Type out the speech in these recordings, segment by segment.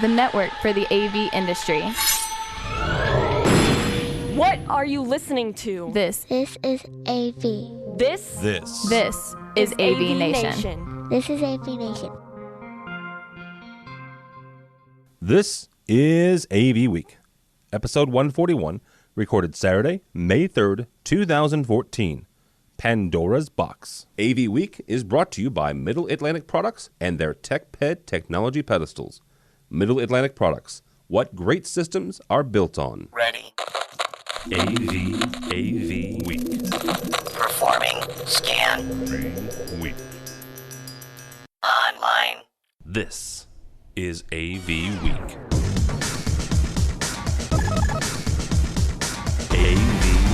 the network for the AV industry. What are you listening to? This is AV. This is AVNation. This is AVNation. This is AVWeek, episode 141, recorded Saturday, May 3rd, 2014. Pandora's Box. AVWeek is brought to you by Middle Atlantic Products and their TechPed technology pedestals. Middle Atlantic Products. What great systems are built on. Ready. AVWeek. Performing. Scan. Week. Online. This is AVWeek. AVWeek.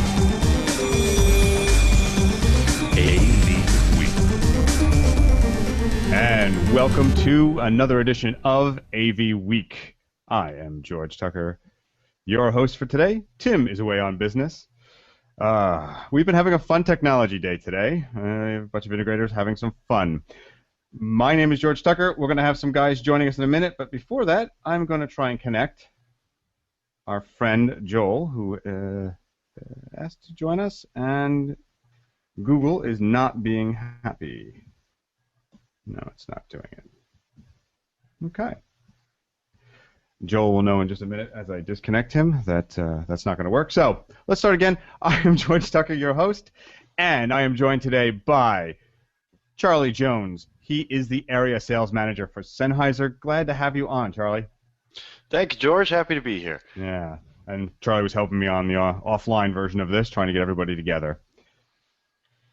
And welcome to another edition of AVWeek. I am George Tucker, your host for today. Tim is away on business. We've been having a fun technology day today. A bunch of integrators having some fun. My name is George Tucker. We're going to have some guys joining us in a minute, but before that, I'm going to try and connect our friend Joel, who asked to join us, and Google is not being happy. No, it's not doing it. Okay. Joel will know in just a minute as I disconnect him that that's not going to work. So let's start again. I am George Tucker, your host, and I am joined today by Charlie Jones. He is the area sales manager for Sennheiser. Glad to have you on, Charlie. Thank you, George. Happy to be here. Yeah, and Charlie was helping me on the offline version of this, trying to get everybody together.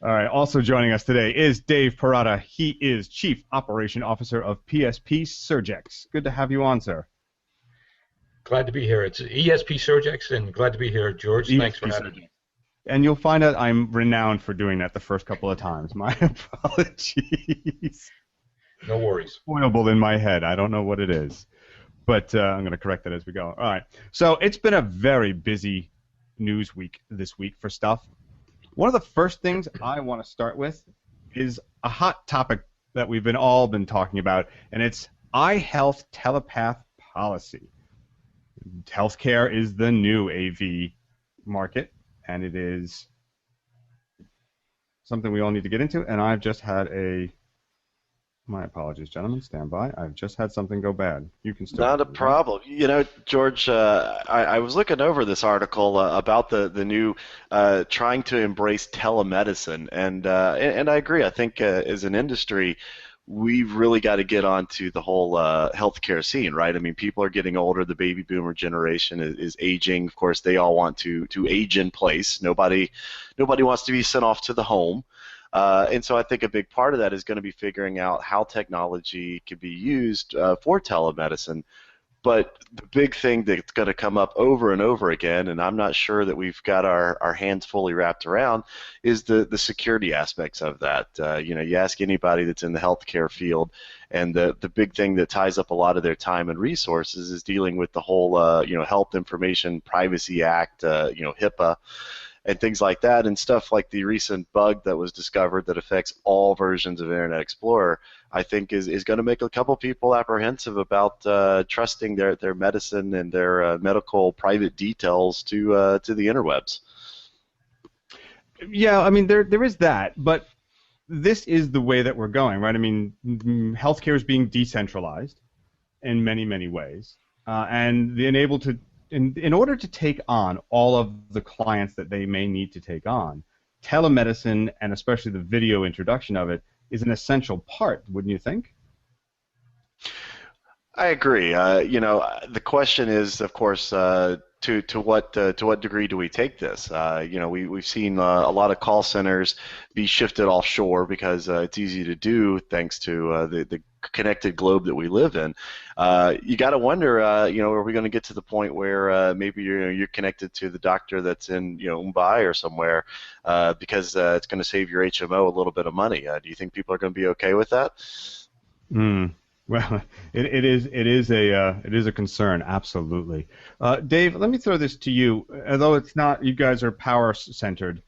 All right, also joining us today is Dave Parada. He is Chief Operation Officer of PSP Surgex. Good to have you on, sir. Glad to be here. It's ESP Surgex, and glad to be here, George. Thanks for having me. And you'll find out I'm renowned for doing that the first couple of times. My apologies. No worries. Spoilable in my head. I don't know what it is. But I'm going to correct that as we go. All right. So it's been a very busy news week this week for stuff. One of the first things I want to start with is a hot topic that we've all been talking about, and it's iHealth telepath policy. Healthcare is the new AV market, and it is something we all need to get into, and I've just had my apologies, gentlemen, stand by. I've just had something go bad. You can still... Not a problem. You know, George, I was looking over this article about the new trying to embrace telemedicine, and I agree. I think as an industry, we've really got to get onto the whole healthcare scene, right? I mean, people are getting older. The baby boomer generation is aging. Of course, they all want to age in place. Nobody wants to be sent off to the home. And so I think a big part of that is going to be figuring out how technology can be used for telemedicine. But the big thing that's going to come up over and over again, and I'm not sure that we've got our hands fully wrapped around, is the security aspects of that. You know, you ask anybody that's in the healthcare field, and the big thing that ties up a lot of their time and resources is dealing with the whole Health Information Privacy Act, HIPAA, and things like that, and stuff like the recent bug that was discovered that affects all versions of Internet Explorer, I think is going to make a couple people apprehensive about trusting their medicine and their medical private details to the interwebs. Yeah, I mean, there is that, but this is the way that we're going, right? I mean, healthcare is being decentralized in many, many ways, and being able to in order to take on all of the clients that they may need to take on, telemedicine, and especially the video introduction of it, is an essential part, wouldn't you think? I agree. The question is, of course, to what degree do we take this? We've seen a lot of call centers be shifted offshore because it's easy to do thanks to the connected globe that we live in. You got to wonder, are we going to get to the point where maybe you're connected to the doctor that's in Mumbai or somewhere because it's going to save your HMO a little bit of money? Do you think people are going to be okay with that? Well, it is a concern, absolutely. Dave, let me throw this to you. Although it's not, you guys are power centered,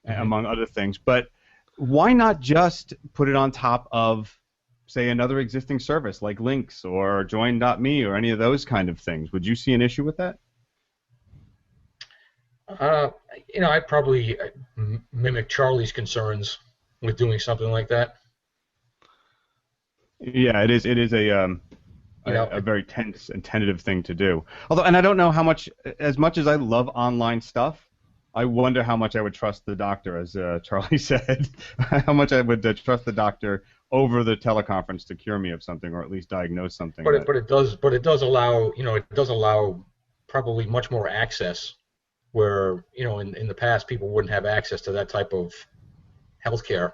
among other things, but why not just put it on top of say, another existing service like Links or Join.me or any of those kind of things. Would you see an issue with that? I'd probably mimic Charlie's concerns with doing something like that. Yeah, it is a very tense and tentative thing to do. Although, and I don't know how much, as I love online stuff, I wonder how much I would trust the doctor, as Charlie said, how much I would trust the doctor over the teleconference to cure me of something or at least diagnose something. But it does allow probably much more access, where in the past people wouldn't have access to that type of healthcare.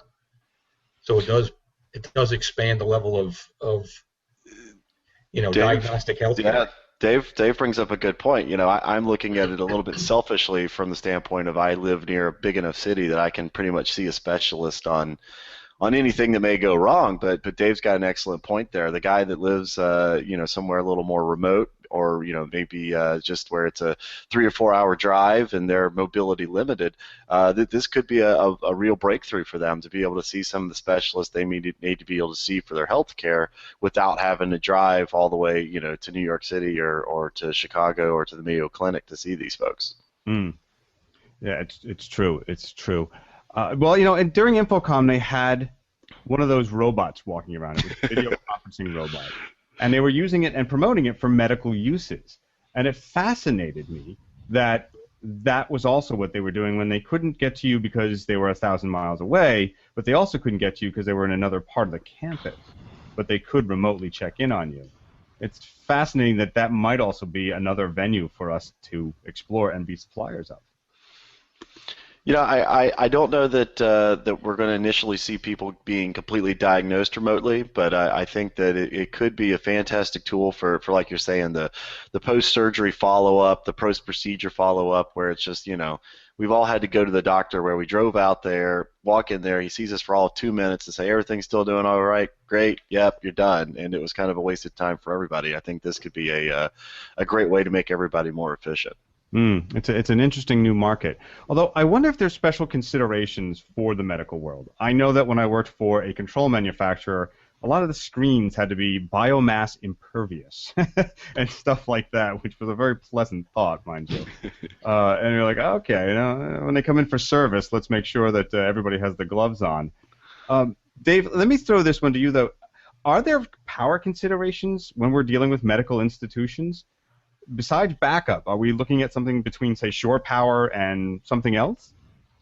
So it does expand the level of diagnostic healthcare. Yeah. Dave brings up a good point. I'm looking at it a little bit selfishly from the standpoint of I live near a big enough city that I can pretty much see a specialist on anything that may go wrong. But Dave's got an excellent point there. The guy that lives somewhere a little more remote, or maybe just where it's a 3 or 4 hour drive and they're mobility limited, this could be a real breakthrough for them to be able to see some of the specialists they need to be able to see for their health care without having to drive all the way to New York City or to Chicago or to the Mayo Clinic to see these folks. Yeah, it's true. It's true. And during Infocom they had one of those robots walking around. It was a video conferencing robot. And they were using it and promoting it for medical uses. And it fascinated me that was also what they were doing when they couldn't get to you because they were 1,000 miles away, but they also couldn't get to you because they were in another part of the campus. But they could remotely check in on you. It's fascinating that might also be another venue for us to explore and be suppliers of. I don't know that we're going to initially see people being completely diagnosed remotely, but I think that it could be a fantastic tool for like you're saying, the post-surgery follow-up, the post-procedure follow-up, where it's just, we've all had to go to the doctor where we drove out there, walk in there, he sees us for all of 2 minutes and say, everything's still doing all right, great, yep, you're done. And it was kind of a waste of time for everybody. I think this could be a great way to make everybody more efficient. It's an interesting new market. Although I wonder if there's special considerations for the medical world. I know that when I worked for a control manufacturer, a lot of the screens had to be biomass impervious and stuff like that, which was a very pleasant thought, mind you. And you're like, okay, when they come in for service, let's make sure that everybody has the gloves on. Dave, let me throw this one to you, though. Are there power considerations when we're dealing with medical institutions? Besides backup, are we looking at something between, say, shore power and something else?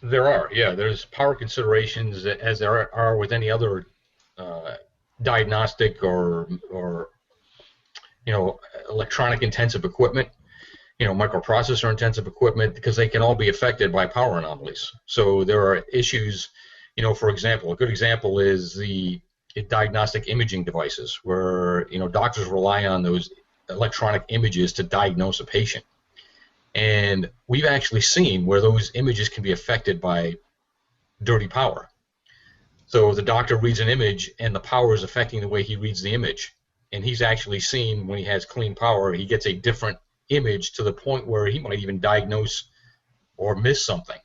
There are, yeah. There's power considerations as there are with any other diagnostic or electronic intensive equipment, microprocessor intensive equipment, because they can all be affected by power anomalies. So there are issues, for example, a good example is the diagnostic imaging devices, where doctors rely on those electronic images to diagnose a patient. And we've actually seen where those images can be affected by dirty power. So the doctor reads an image and the power is affecting the way he reads the image. And he's actually seen when he has clean power, he gets a different image to the point where he might even diagnose or miss something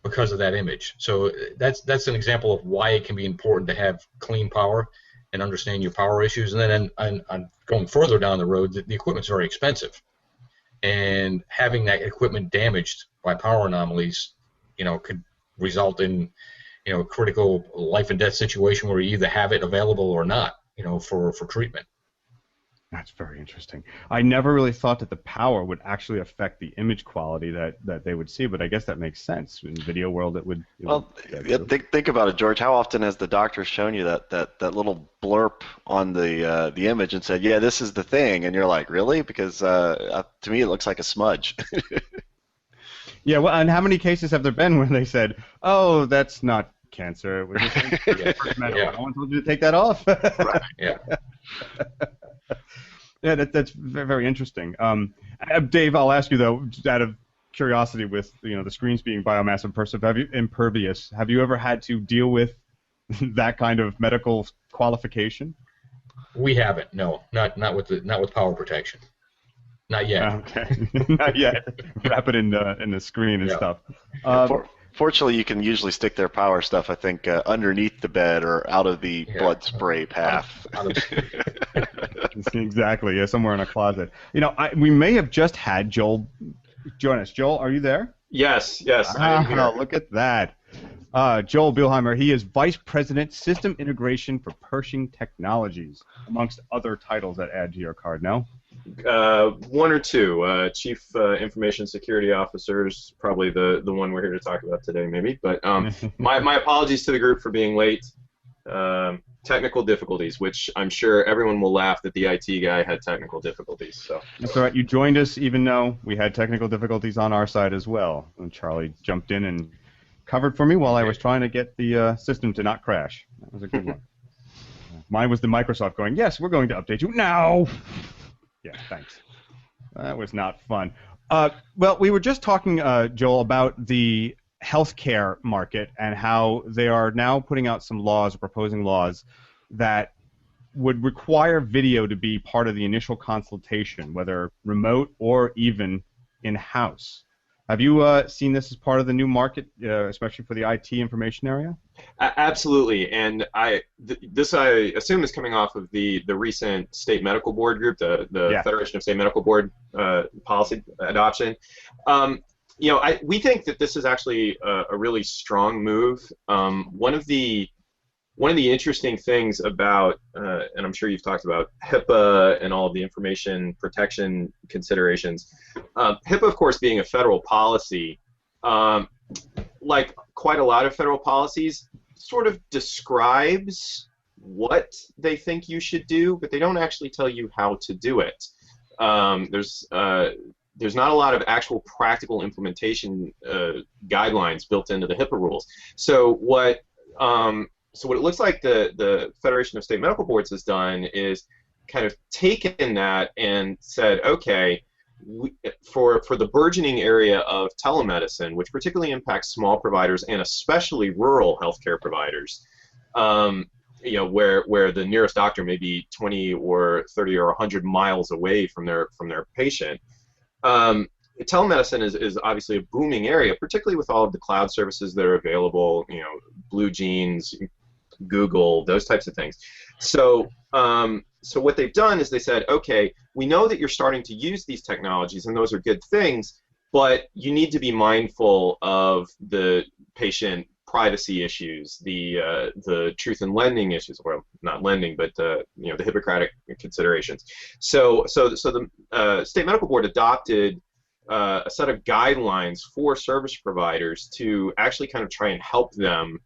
because of that image. So that's an example of why it can be important to have clean power and understand your power issues. And then on going further down the road, the equipment's very expensive. And having that equipment damaged by power anomalies, could result in, a critical life and death situation where you either have it available or not, for treatment. That's very interesting. I never really thought that the power would actually affect the image quality that they would see, but I guess that makes sense. In the video world, think about it, George. How often has the doctor shown you that little blurb on the image and said, yeah, this is the thing, and you're like, really? Because to me it looks like a smudge. Yeah, well, and how many cases have there been where they said, oh, that's not cancer, it was just metal. No one told you to take that off. Right. Yeah. Yeah, that's very interesting. Dave, I'll ask you though, just out of curiosity, with the screens being biomass impervious, have you ever had to deal with that kind of medical qualification? We haven't. No, not with power protection. Not yet. Okay, not yet. Wrap it in the screen and stuff. Fortunately, you can usually stick their power stuff, I think, underneath the bed or out of the blood spray path. Exactly, yeah, somewhere in a closet. We may have just had Joel join us. Joel, are you there? Yes, I am here. Look at that. Joel Bilheimer, he is Vice President, System Integration for Pershing Technologies, amongst other titles that add to your card, no? One or two. Chief Information Security Officers, probably the one we're here to talk about today, maybe. But my apologies to the group for being late. Technical difficulties, which I'm sure everyone will laugh that the IT guy had technical difficulties. So that's all right. You joined us even though we had technical difficulties on our side as well. And Charlie jumped in and covered for me while I was trying to get the system to not crash. That was a good one. Mine was the Microsoft going, yes, we're going to update you now. Yeah, thanks. That was not fun. Well, we were just talking, Joel, about the healthcare market and how they are now putting out some laws or proposing laws that would require video to be part of the initial consultation, whether remote or even in-house. Have you seen this as part of the new market, especially for the IT information area? Absolutely, and this I assume is coming off of the recent state medical board group, the Federation of State Medical Board policy adoption. We think that this is actually a really strong move. One of the interesting things about, and I'm sure you've talked about HIPAA and all of the information protection considerations. HIPAA, of course, being a federal policy, like quite a lot of federal policies, sort of describes what they think you should do, but they don't actually tell you how to do it. There's not a lot of actual practical implementation guidelines built into the HIPAA rules. So what it looks like the Federation of State Medical Boards has done is kind of taken that and said, okay, for the burgeoning area of telemedicine, which particularly impacts small providers and especially rural healthcare providers, where the nearest doctor may be 20 or 30 or 100 miles away from their patient. Telemedicine is obviously a booming area, particularly with all of the cloud services that are available, Blue Jeans, Google, those types of things. So what they've done is they said, okay, we know that you're starting to use these technologies, and those are good things, but you need to be mindful of the patient privacy issues, the truth in lending issues, well, not lending, but the Hippocratic considerations. So the State Medical Board adopted a set of guidelines for service providers to actually kind of try and help them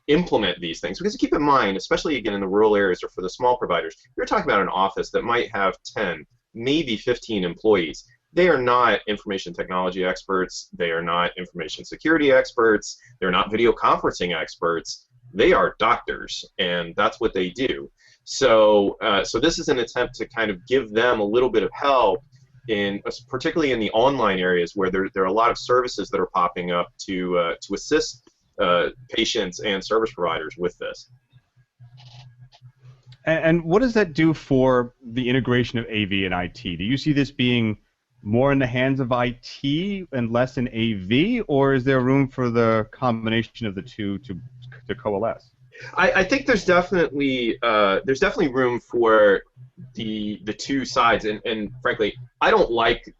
implement these things. Because keep in mind, especially again in the rural areas or for the small providers, you're talking about an office that might have 10, maybe 15 employees. They are not information technology experts. They are not information security experts. They're not video conferencing experts. They are doctors, and that's what they do. So this is an attempt to kind of give them a little bit of help, particularly in the online areas where there are a lot of services that are popping up to assist patients and service providers with this. And what does that do for the integration of AV and IT? Do you see this being more in the hands of IT and less in AV, or is there room for the combination of the two to coalesce? I think there's definitely room for the two sides, and frankly, I don't like.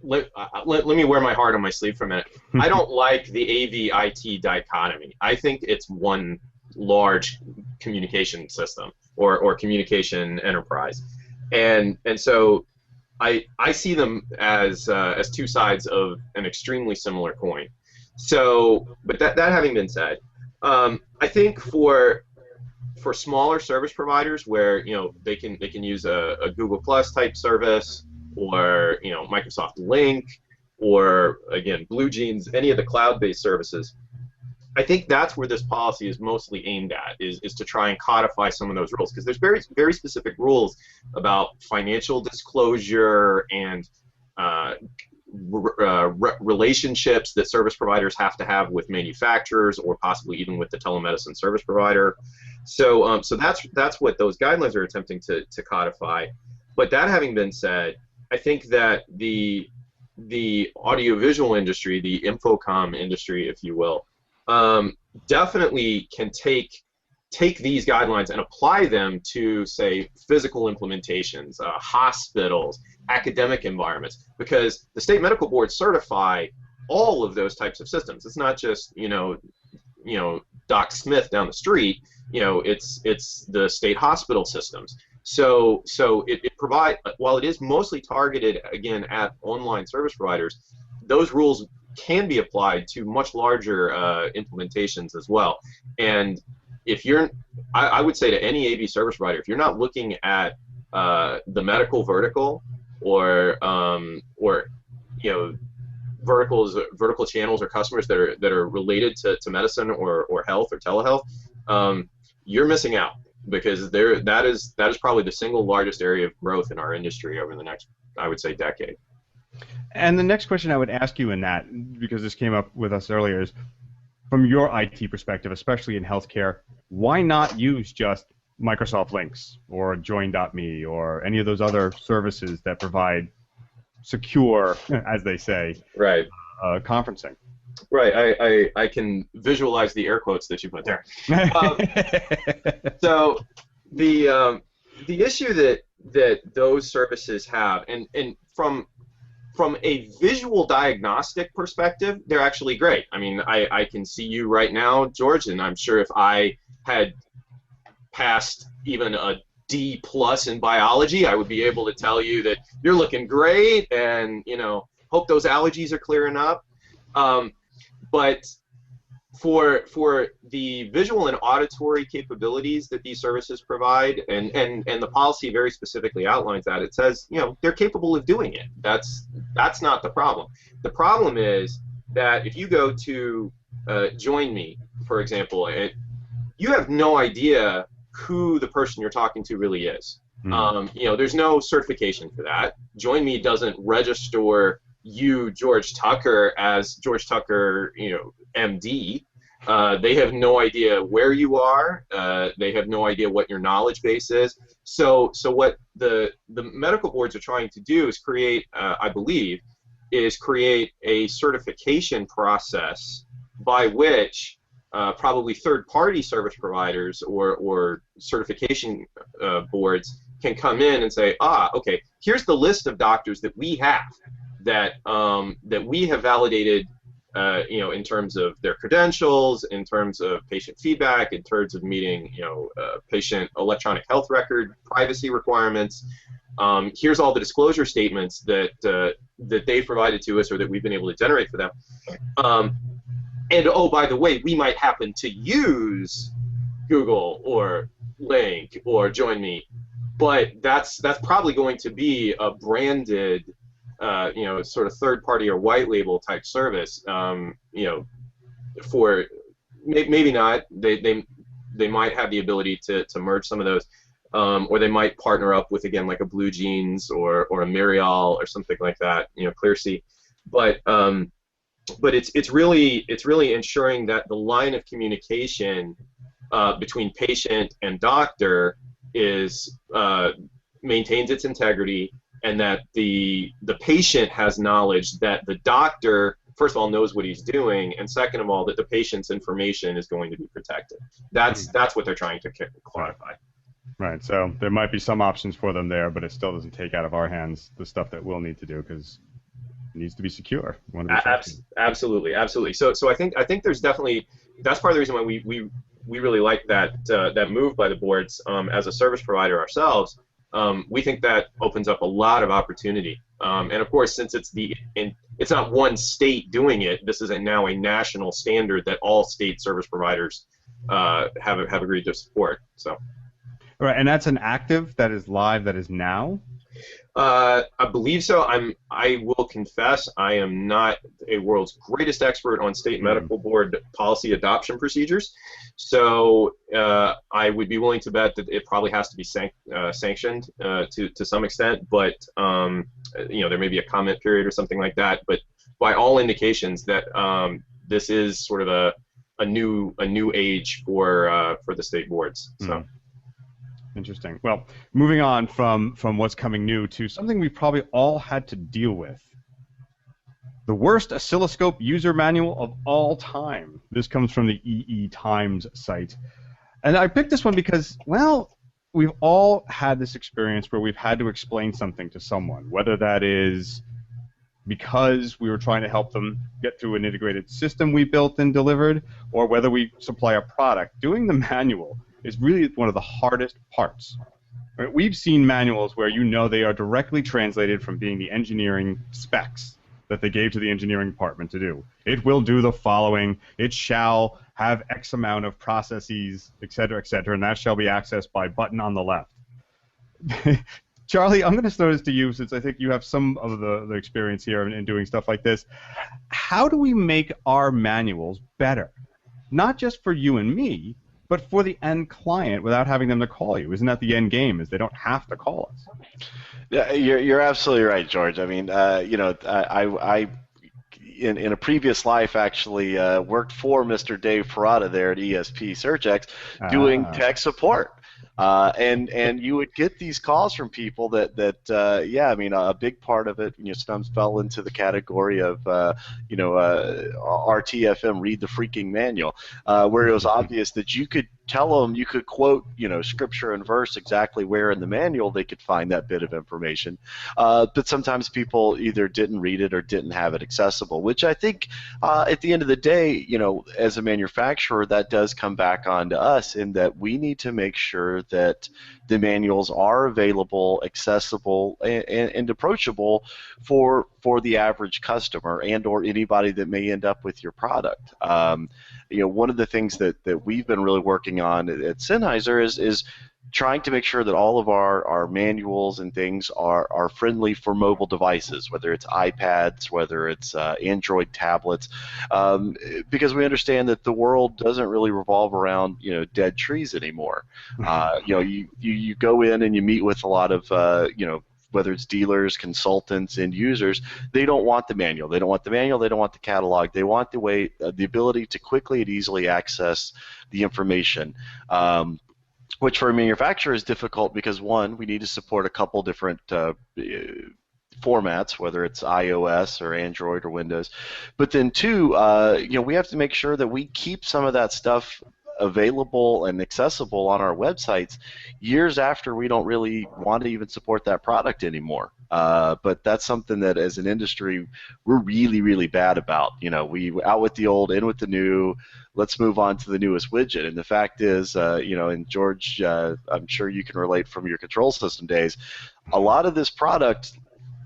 Let me wear my heart on my sleeve for a minute. I don't like the AV-IT dichotomy. I think it's one large communication system or communication enterprise, and so I see them as two sides of an extremely similar coin. So, but that having been said, I think for smaller service providers where they can use a Google Plus type service, or Microsoft Link, or again Blue Jeans, any of the cloud-based services, I think that's where this policy is mostly aimed at, is to try and codify some of those rules, because there's very, very specific rules about financial disclosure and relationships that service providers have to have with manufacturers, or possibly even with the telemedicine service provider. So that's what those guidelines are attempting to codify. But that having been said, I think that the the audiovisual industry, the infocom industry, if you will, definitely can take these guidelines and apply them to, say, physical implementations, hospitals, academic environments, because the state medical boards certify all of those types of systems. It's not just Doc Smith down the street. It's the state hospital systems. So it provides, while it is mostly targeted again at online service providers, those rules can be applied to much larger implementations as well. And if you're, I would say to any AV service provider, if you're not looking at the medical vertical or vertical channels or customers that are related to medicine or health or telehealth, you're missing out, because that is probably the single largest area of growth in our industry over the next, I would say, decade. And the next question I would ask you in that, because this came up with us earlier, is from your IT perspective, especially in healthcare, why not use just Microsoft Links or Join.me or any of those other services that provide secure, as they say, right, conferencing? Right. I can visualize the air quotes that you put there. So the issue that those services have, and from a visual diagnostic perspective, they're actually great. I mean, I can see you right now, George, and I'm sure if I had passed even a D+ in biology, I would be able to tell you that you're looking great, and hope those allergies are clearing up. But for the visual and auditory capabilities that these services provide, and the policy very specifically outlines that. It says, they're capable of doing it. That's not the problem. The problem is that if you go to Join Me, for example, you have no idea who the person you're talking to really is. There's no certification for that. Join Me doesn't register you, George Tucker, as George Tucker, MD. They have no idea where you are. They have no idea what your knowledge base is. So what the medical boards are trying to do is create, I believe, a certification process by which probably third-party service providers or certification boards can come in and say, okay, here's the list of doctors that we have that we have validated, in terms of their credentials, in terms of patient feedback, in terms of meeting, patient electronic health record privacy requirements. Here's all the disclosure statements that they've provided to us or that we've been able to generate for them. And oh, by the way, we might happen to use Google or Link or Join Me, but that's probably going to be a branded, sort of third-party or white label type service. For maybe not. They might have the ability to merge some of those, or they might partner up with, again, like a Blue Jeans or a Mirial or something like that. ClearSea, but it's really ensuring that the line of communication between patient and doctor is maintains its integrity, and that the patient has knowledge that the doctor, first of all, knows what he's doing, and second of all, that the patient's information is going to be protected. That's what they're trying to clarify. Right. So there might be some options for them there, but it still doesn't take out of our hands the stuff that we'll need to do, because it needs to be secure. Absolutely. So I think there's definitely, that's part of the reason why we really like that move by the boards. As a service provider ourselves, we think that opens up a lot of opportunity. And of course, since it's not one state doing it, this is now a national standard that all state service providers have agreed to support. So. All right, and that's an active, that is live, that is now? I believe so. I will confess I am not a world's greatest expert on state medical board policy adoption procedures, so I would be willing to bet that it probably has to be sanctioned to some extent. But there may be a comment period or something like that. But by all indications, that this is sort of a new age for the state boards. So. Interesting. Well, moving on from what's coming new to something we probably all had to deal with The worst oscilloscope user manual of all time. This comes from the EE Times site. And I picked this one because, well, we've all had this experience where we've had to explain something to someone, whether that is because we were trying to help them get through an integrated system we built and delivered, or whether we supply a product. Doing the manual is really one of the hardest parts. Right? We've seen manuals where you know they are directly translated from being the engineering specs that they gave to the engineering department to do. It will do the following. It shall have X amount of processes, et cetera, and that shall be accessed by button on the left. Charlie, I'm going to throw this to you since I think you have some of the experience here in doing stuff like this. How do we make our manuals better? Not just for you and me, but for the end client without having them to call you. Isn't that the end game, is they don't have to call us? Yeah, you're absolutely right, George. I mean, I in a previous life actually worked for Mr. Dave Parada there at ESP SearchX doing tech support. And you would get these calls from people that yeah, I mean, a big part of it, sometimes fell into the category of, RTFM, read the freaking manual, where it was obvious that you could tell them, you could quote, scripture and verse exactly where in the manual they could find that bit of information. But sometimes people either didn't read it or didn't have it accessible, which I think at the end of the day, as a manufacturer, that does come back onto us in that we need to make sure that the manuals are available, accessible, and approachable for the average customer and or anybody that may end up with your product. One of the things that we've been really working on at Sennheiser is trying to make sure that all of our manuals and things are friendly for mobile devices, whether it's iPads, whether it's Android tablets, because we understand that the world doesn't really revolve around dead trees anymore. You go in and you meet with a lot of whether it's dealers, consultants, end users. They don't want the manual. They don't want the manual. They don't want the catalog. They want the ability to quickly and easily access the information. Which for a manufacturer is difficult because, one, we need to support a couple different formats, whether it's iOS or Android or Windows. But then, two, we have to make sure that we keep some of that stuff available and accessible on our websites years after we don't really want to even support that product anymore. But that's something that, as an industry, we're really, really bad about. We out with the old, in with the new. Let's move on to the newest widget. And the fact is, and George, I'm sure you can relate from your control system days, a lot of this product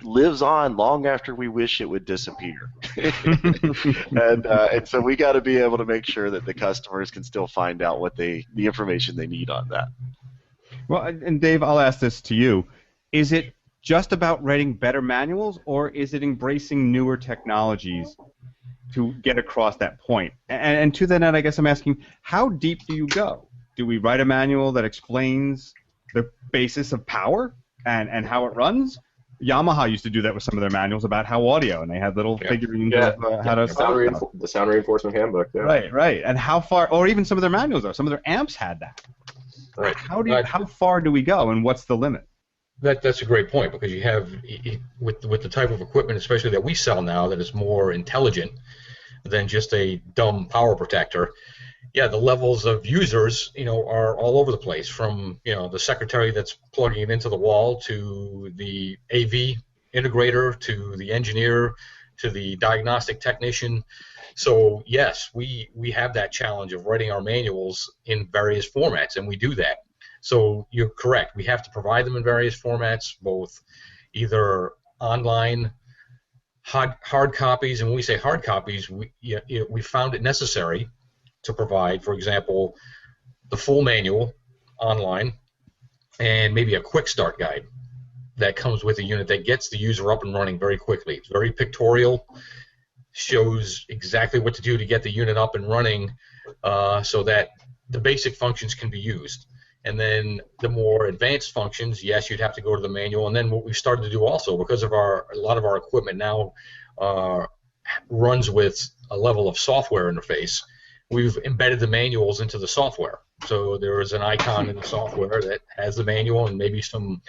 lives on long after we wish it would disappear. and so we got to be able to make sure that the customers can still find out the information they need on that. Well, and Dave, I'll ask this to you. Is it just about writing better manuals, or is it embracing newer technologies to get across that point? And to that end, I guess I'm asking, how deep do you go? Do we write a manual that explains the basis of power and how it runs? Yamaha used to do that with some of their manuals about how audio, and they had little figurines of how to the sound reinforcement handbook. Yeah. Right. And how far, or even some of their manuals are. Some of their amps had that. Right. How far do we go, and what's the limit? That's a great point, because you have, with the type of equipment, especially that we sell now, that is more intelligent than just a dumb power protector. Yeah, the levels of users, are all over the place, from, the secretary that's plugging it into the wall to the AV integrator to the engineer to the diagnostic technician. So yes, we have that challenge of writing our manuals in various formats, and we do that. So you're correct. We have to provide them in various formats, both either online, hard copies, and when we say hard copies, we found it necessary to provide, for example, the full manual online and maybe a quick start guide that comes with a unit that gets the user up and running very quickly. It's very pictorial, shows exactly what to do to get the unit up and running so that the basic functions can be used. And then the more advanced functions, yes, you'd have to go to the manual. And then what we've started to do also, because of a lot of our equipment now runs with a level of software interface, we've embedded the manuals into the software. So there is an icon in the software that has the manual and maybe some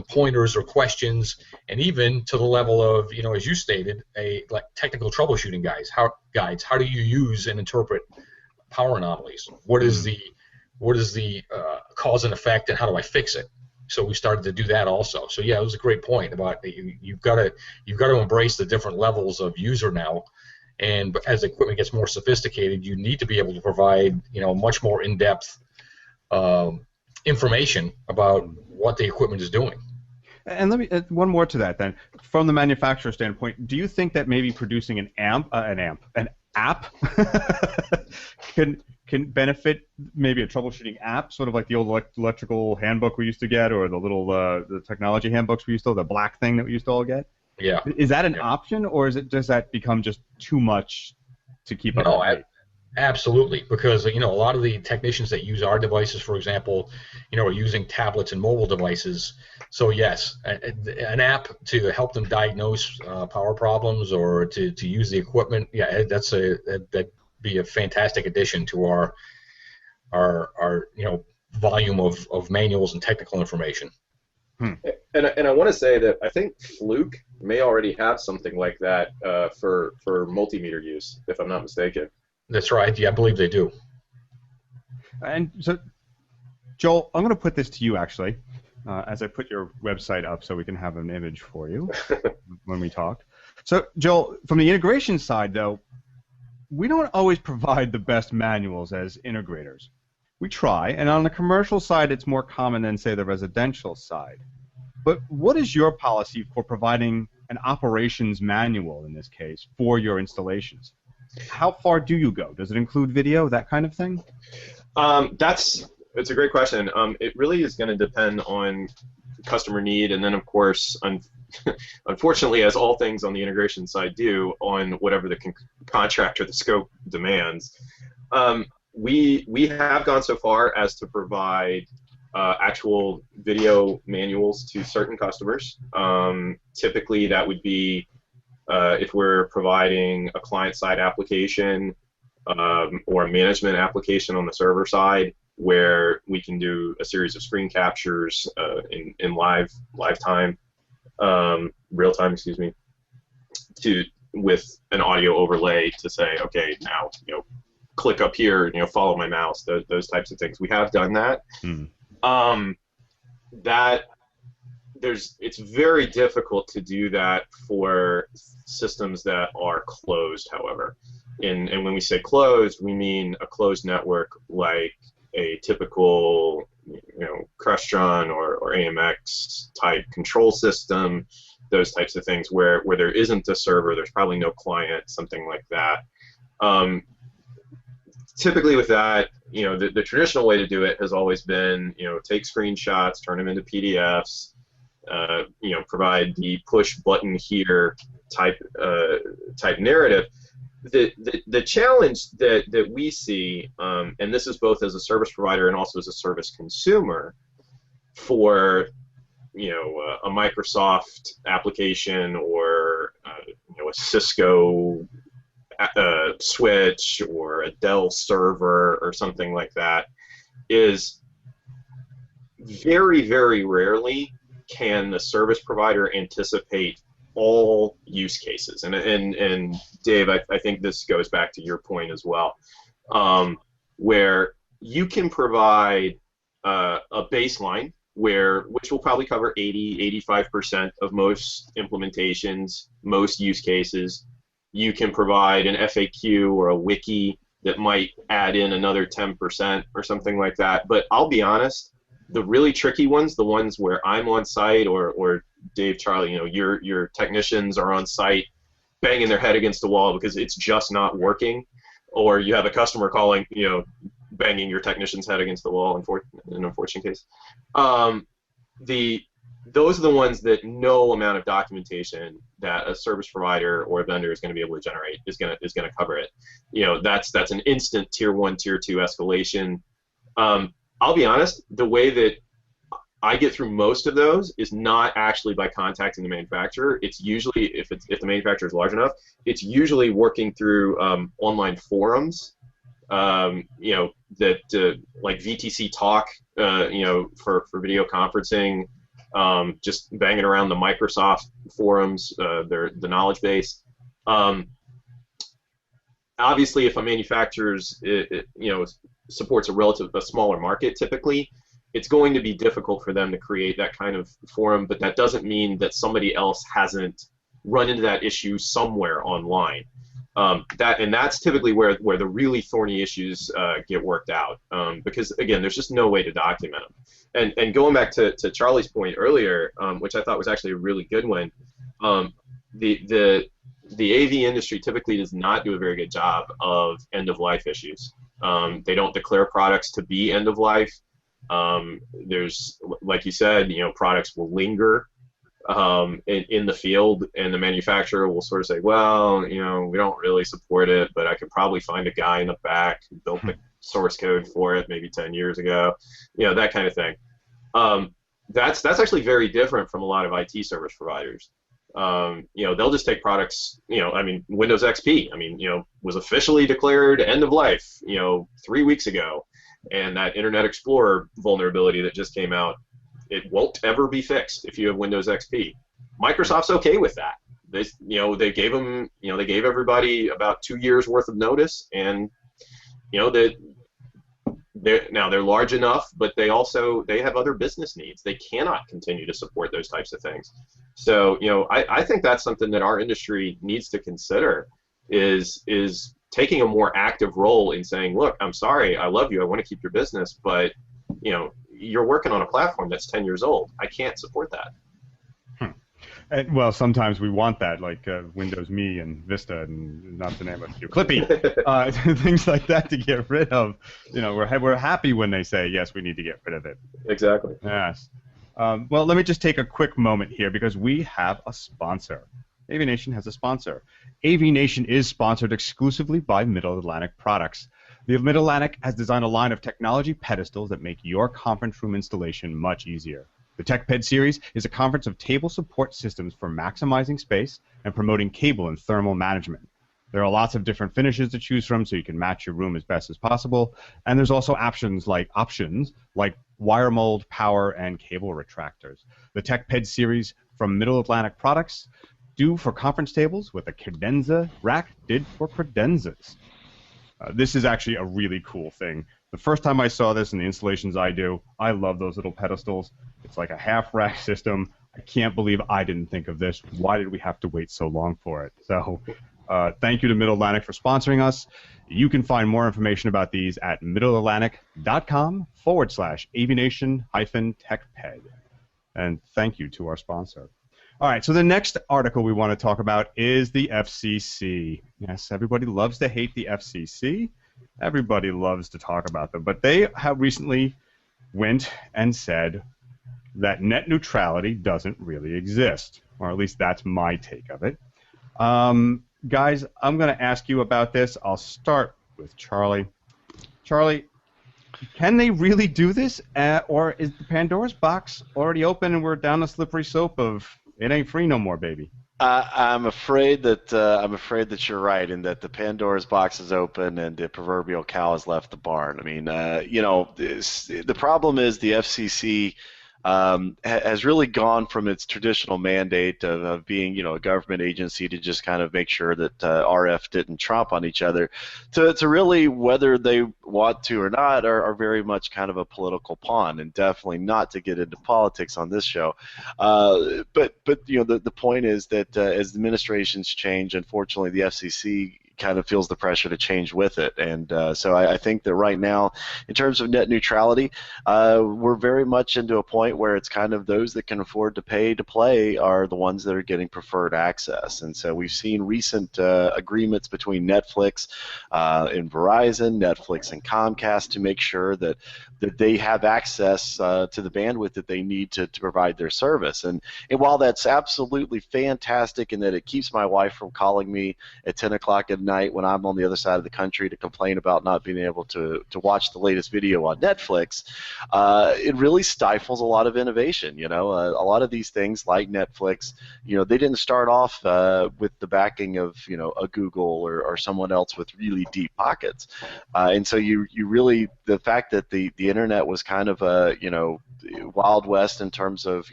pointers or questions, and even to the level of, as you stated, like technical troubleshooting guides. How do you use and interpret power anomalies? What is the cause and effect, and how do I fix it? So we started to do that also. So yeah, it was a great point about you've got to embrace the different levels of user now. And as the equipment gets more sophisticated, you need to be able to provide, much more in-depth information about what the equipment is doing. And let me one more to that then. From the manufacturer standpoint, do you think that maybe producing an app can benefit maybe a troubleshooting app, sort of like the old electrical handbook we used to get, or the little the technology handbooks we used to, the black thing that we used to all get? Yeah. Is that an option, or does that become just too much to keep up? No, absolutely, because a lot of the technicians that use our devices, for example, are using tablets and mobile devices. So yes, an app to help them diagnose power problems or to use the equipment. Yeah, that'd be a fantastic addition to our volume of manuals and technical information. And I want to say that I think Fluke may already have something like that for multimeter use, if I'm not mistaken. That's right. Yeah, I believe they do. And so, Joel, I'm going to put this to you actually, as I put your website up so we can have an image for you when we talk. So, Joel, from the integration side, though, we don't always provide the best manuals as integrators. We try, and on the commercial side, it's more common than, say, the residential side. But what is your policy for providing an operations manual, in this case, for your installations? How far do you go? Does it include video, that kind of thing? It's a great question. It really is going to depend on customer need, and then, of course, unfortunately, as all things on the integration side do, on whatever the contract or the scope demands. We have gone so far as to provide actual video manuals to certain customers. Typically, that would be if we're providing a client-side application or a management application on the server side, where we can do a series of screen captures in live time, real time, excuse me, with an audio overlay to say, okay, now click up here, follow my mouse, those types of things. We have done that. It's very difficult to do that for systems that are closed, however. And when we say closed, we mean a closed network like a typical Crestron or AMX type control system, those types of things where there isn't a server, there's probably no client, something like that. Typically with that, the traditional way to do it has always been, take screenshots, turn them into PDFs, provide the push button here type narrative. The challenge that we see, and this is both as a service provider and also as a service consumer, for a Microsoft application or a Cisco switch or a Dell server or something like that, is very, very rarely can the service provider anticipate all use cases. And Dave, I think this goes back to your point as well, where you can provide a baseline which will probably cover 80–85% of most implementations, most use cases. You can provide an FAQ or a wiki that might add in another 10% or something like that. But I'll be honest, the really tricky ones, the ones where I'm on site or Dave, Charlie, your technicians are on site banging their head against the wall because it's just not working, or you have a customer calling, banging your technician's head against the wall in an unfortunate case. Those are the ones that no amount of documentation that a service provider or a vendor is going to be able to generate is going to cover it. That's an instant tier 1, tier 2 escalation. I'll be honest, the way that I get through most of those is not actually by contacting the manufacturer. It's usually, if the manufacturer is large enough, it's usually working through online forums that like VTC Talk, for video conferencing, just banging around the Microsoft forums, the knowledge base. Obviously, if a manufacturer's supports a smaller market, typically, it's going to be difficult for them to create that kind of forum, but that doesn't mean that somebody else hasn't run into that issue somewhere online. That's typically where the really thorny issues get worked out, because again, there's just no way to document them. And going back to Charlie's point earlier, which I thought was actually a really good one, the AV industry typically does not do a very good job of end-of-life issues. They don't declare products to be end-of-life. There's, like you said, products will linger in the field, and the manufacturer will sort of say, well, we don't really support it, but I could probably find a guy in the back who built the source code for it maybe 10 years ago, that kind of thing. That's actually very different from a lot of IT service providers. They'll just take products, Windows XP, was officially declared end of life, 3 weeks ago, and that Internet Explorer vulnerability that just came out, it won't ever be fixed if you have Windows XP. Microsoft's okay with that. They gave them, they gave everybody about 2 years worth of notice, and they're large enough, but they have other business needs. They cannot continue to support those types of things. So I think that's something that our industry needs to consider, is taking a more active role in saying, look, I'm sorry, I love you, I want to keep your business, but you're working on a platform that's 10 years old. I can't support that. Well, sometimes we want that, like Windows Me and Vista, and not to name a few, Clippy, things like that to get rid of. We're happy when they say, yes, we need to get rid of it. Exactly. Yes. Well, let me just take a quick moment here, because we have a sponsor. AVNation has a sponsor. AVNation is sponsored exclusively by Middle Atlantic Products. The Middle Atlantic has designed a line of technology pedestals that make your conference room installation much easier. The TechPed series is a conference of table support systems for maximizing space and promoting cable and thermal management. There are lots of different finishes to choose from, so you can match your room as best as possible. And there's also options like wire mold, power, and cable retractors. The TechPed series from Middle Atlantic Products do for conference tables what the cadenza rack did for credenzas. This is actually a really cool thing. The first time I saw this in the installations I do, I love those little pedestals. It's like a half-rack system. I can't believe I didn't think of this. Why did we have to wait so long for it? So thank you to Middle Atlantic for sponsoring us. You can find more information about these at middleatlantic.com/AVNation-TechPed. And thank you to our sponsor. All right, so the next article we want to talk about is the FCC. Yes, everybody loves to hate the FCC. Everybody loves to talk about them. But they have recently went and said that net neutrality doesn't really exist, or at least that's my take of it. Guys, I'm going to ask you about this. I'll start with Charlie. Charlie, can they really do this, or is the Pandora's box already open and we're down the slippery slope of it ain't free no more, baby? I'm afraid that you're right, in that the Pandora's box is open and the proverbial cow has left the barn. I mean, the problem is the FCC has really gone from its traditional mandate of being, a government agency to just kind of make sure that RF didn't tromp on each other, to really, whether they want to or not, are very much kind of a political pawn, and definitely not to get into politics on this show. But the point is that as the administrations change, unfortunately, the FCC kind of feels the pressure to change with it. And so I think that right now, in terms of net neutrality, we're very much into a point where it's kind of those that can afford to pay to play are the ones that are getting preferred access. And so we've seen recent agreements between Netflix and Verizon, Netflix and Comcast, to make sure that they have access to the bandwidth that they need to provide their service. And while that's absolutely fantastic in that it keeps my wife from calling me at 10 o'clock at night when I'm on the other side of the country to complain about not being able to watch the latest video on Netflix, it really stifles a lot of innovation. A lot of these things like Netflix, they didn't start off with the backing of a Google or someone else with really deep pockets, and so you really, the fact that the internet was kind of a Wild West in terms of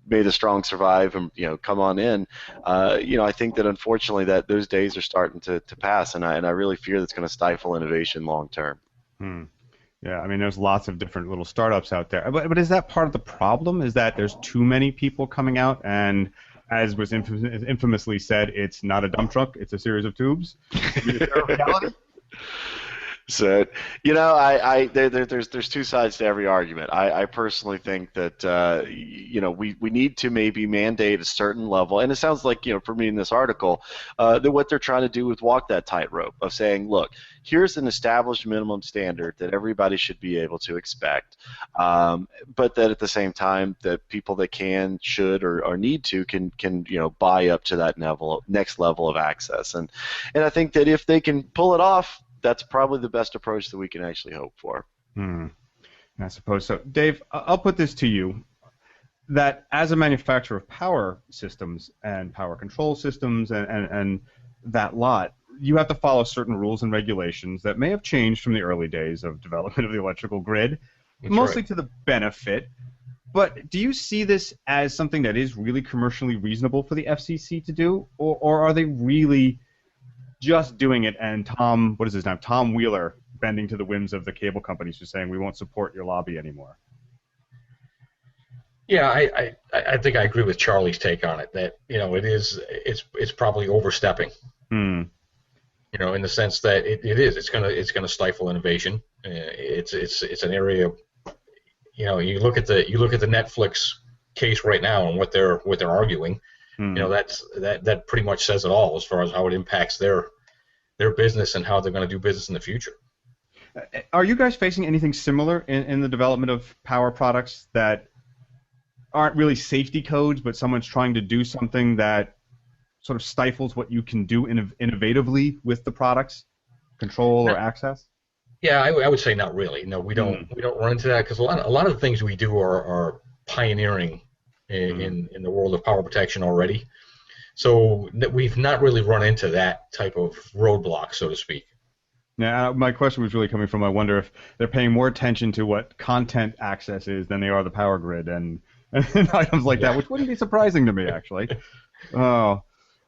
may the strong survive and come on in. I think that unfortunately that those days are starting to pass, and I really fear that's going to stifle innovation long term. Yeah, I mean, there's lots of different little startups out there, but is that part of the problem? Is that there's too many people coming out, and as was infamously said, it's not a dump truck, it's a series of tubes? Is there a reality? So, there's two sides to every argument. I personally think that, we need to maybe mandate a certain level, and it sounds like, for me in this article, that what they're trying to do is walk that tightrope of saying, look, here's an established minimum standard that everybody should be able to expect, but that at the same time that people that can, should, or need to can buy up to that next level of access. And I think that if they can pull it off, that's probably the best approach that we can actually hope for. I suppose so. Dave, I'll put this to you, that as a manufacturer of power systems and power control systems and that lot, you have to follow certain rules and regulations that may have changed from the early days of development of the electrical grid, mostly to the benefit. But do you see this as something that is really commercially reasonable for the FCC to do, or are they really just doing it, and Tom Wheeler bending to the whims of the cable companies who are saying we won't support your lobby anymore? Yeah, I think I agree with Charlie's take on it, that it's probably overstepping. In the sense that it's gonna stifle innovation. It's an area. You look at the Netflix case right now and what they're arguing. That pretty much says it all as far as how it impacts their business and how they're going to do business in the future. Are you guys facing anything similar in the development of power products that aren't really safety codes, but someone's trying to do something that sort of stifles what you can do innovatively with the products, control or access? Yeah, I would say not really. No, we don't run into that, because a lot of the things we do are pioneering in the world of power protection already. So we've not really run into that type of roadblock, so to speak. Now, my question was really coming from, I wonder if they're paying more attention to what content access is than they are the power grid and items like that, which wouldn't be surprising to me, actually. Oh,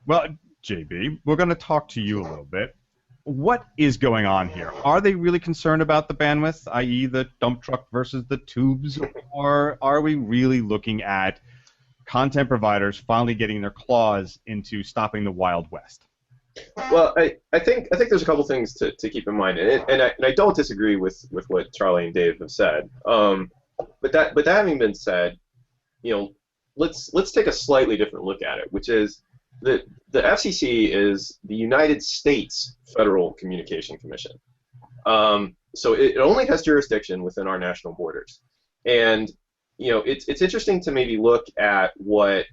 well, JB, we're going to talk to you a little bit. What is going on here? Are they really concerned about the bandwidth, i.e. the dump truck versus the tubes, or are we really looking at content providers finally getting their claws into stopping the Wild West? Well, I think there's a couple things to keep in mind, and I don't disagree with what Charlie and Dave have said. But that having been said, let's take a slightly different look at it, which is the FCC is the United States Federal Communication Commission. So it only has jurisdiction within our national borders, and it's interesting to maybe look at what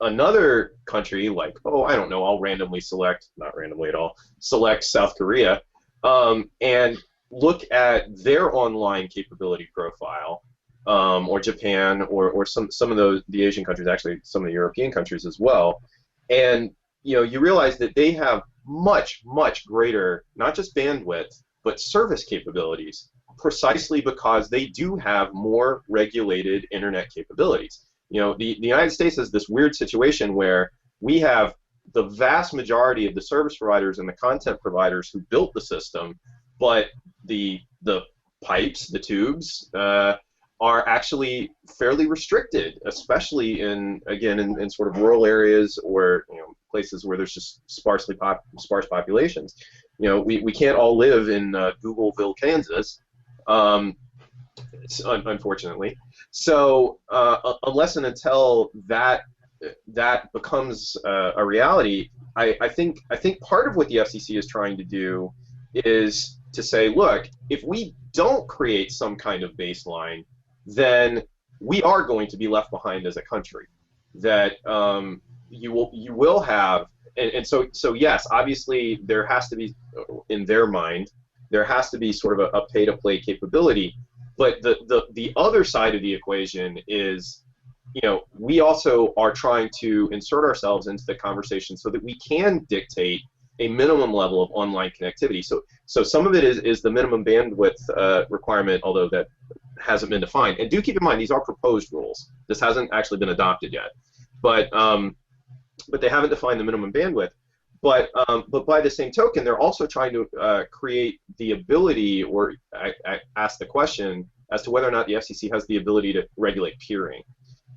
another country, like, I don't know, I'll randomly select, not randomly at all, select South Korea, and look at their online capability profile, or Japan, or some of the Asian countries, actually some of the European countries as well, and you realize that they have much greater, not just bandwidth, but service capabilities, precisely because they do have more regulated internet capabilities. The United States has this weird situation where we have the vast majority of the service providers and the content providers who built the system, but the pipes, the tubes, are actually fairly restricted, especially in sort of rural areas or places where there's just sparse populations. We can't all live in Googleville, Kansas, unfortunately. So unless and until that becomes a reality, I think part of what the FCC is trying to do is to say, look, if we don't create some kind of baseline, then we are going to be left behind as a country. That you will have so yes, obviously there has to be, in their mind, there has to be sort of a pay-to-play capability. But the other side of the equation is, we also are trying to insert ourselves into the conversation so that we can dictate a minimum level of online connectivity. So some of it is the minimum bandwidth requirement, although that hasn't been defined. And do keep in mind, these are proposed rules. This hasn't actually been adopted yet. But they haven't defined the minimum bandwidth. But by the same token, they're also trying to create the ability, or ask the question as to whether or not the FCC has the ability to regulate peering.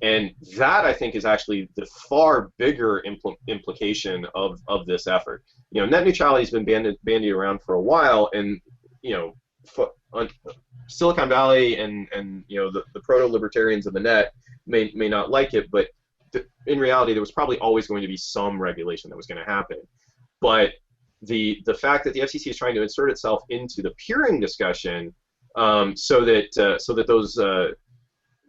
And that, I think, is actually the far bigger implication of this effort. Net neutrality has been bandied around for a while, and Silicon Valley and the proto-libertarians of the net may not like it, but in reality, there was probably always going to be some regulation that was going to happen. But the fact that the FCC is trying to insert itself into the peering discussion, so that those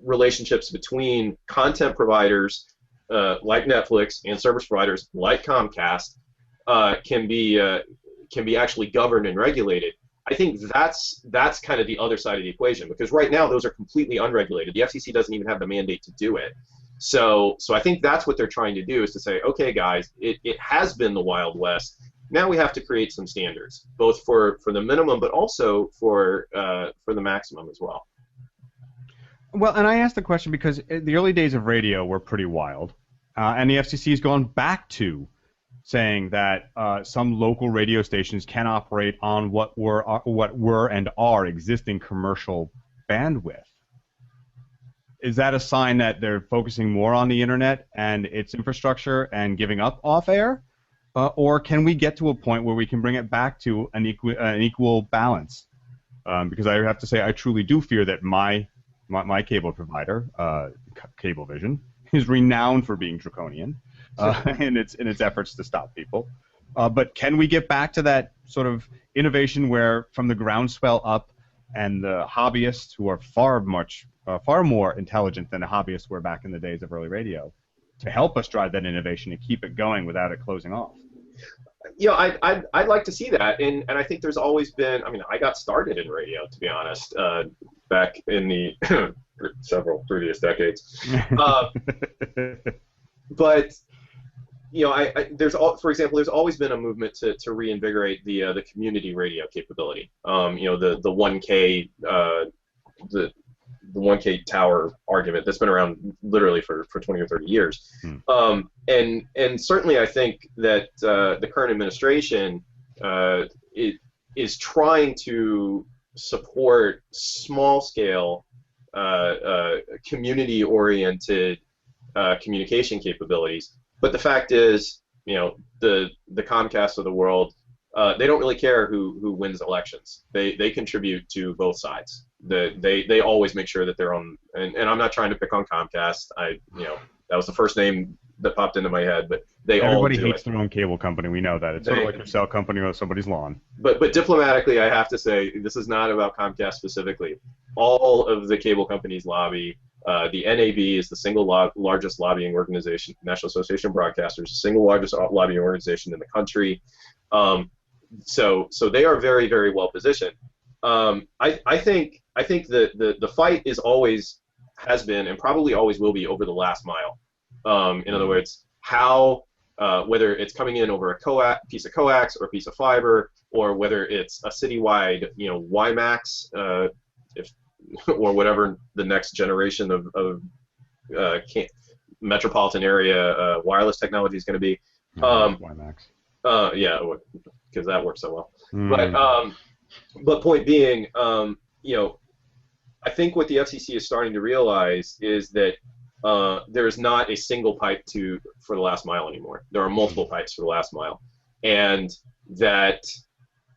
relationships between content providers like Netflix and service providers like Comcast can be actually governed and regulated. I think that's kind of the other side of the equation, because right now those are completely unregulated. The FCC doesn't even have the mandate to do it. So I think that's what they're trying to do, is to say, okay, guys, it has been the Wild West. Now we have to create some standards, both for the minimum, but also for the maximum as well. Well, and I asked the question because the early days of radio were pretty wild, and the FCC has gone back to saying that some local radio stations can operate on what were and are existing commercial bandwidth. Is that a sign that they're focusing more on the internet and its infrastructure and giving up off-air, or can we get to a point where we can bring it back to an equal balance? Because I have to say, I truly do fear that my cable provider, Cablevision, is renowned for being draconian in its efforts to stop people. But can we get back to that sort of innovation where, from the groundswell up, and the hobbyists, who are far more intelligent than the hobbyists were back in the days of early radio, to help us drive that innovation and keep it going without it closing off? I'd like to see that, and I think there's always been. I mean, I got started in radio, to be honest, back in the several previous decades. But for example, there's always been a movement to reinvigorate the community radio capability. The 1K the 1K tower argument that's been around literally for 20 or 30 years. And certainly I think that the current administration is trying to support small-scale, community-oriented communication capabilities. But the fact is, the Comcast of the world, they don't really care who wins elections. They contribute to both sides. They always make sure that they're on. And I'm not trying to pick on Comcast. That was the first name that popped into my head. But everybody hates their own cable company. We know that. It's sort of like your cell company on somebody's lawn. But diplomatically, I have to say this is not about Comcast specifically. All of the cable companies lobby. The NAB is the single largest lobbying organization. National Association of Broadcasters, the single largest lobbying organization in the country. So they are very, very well positioned. I think the fight has been and probably always will be over the last mile. In other words, how whether it's coming in over a piece of coax or a piece of fiber, or whether it's a citywide WiMAX, or whatever the next generation of metropolitan area wireless technology is going to be. WiMAX. Yeah, because that works so well. But point being, I think what the FCC is starting to realize is that there is not a single pipe for the last mile anymore. There are multiple pipes for the last mile, and that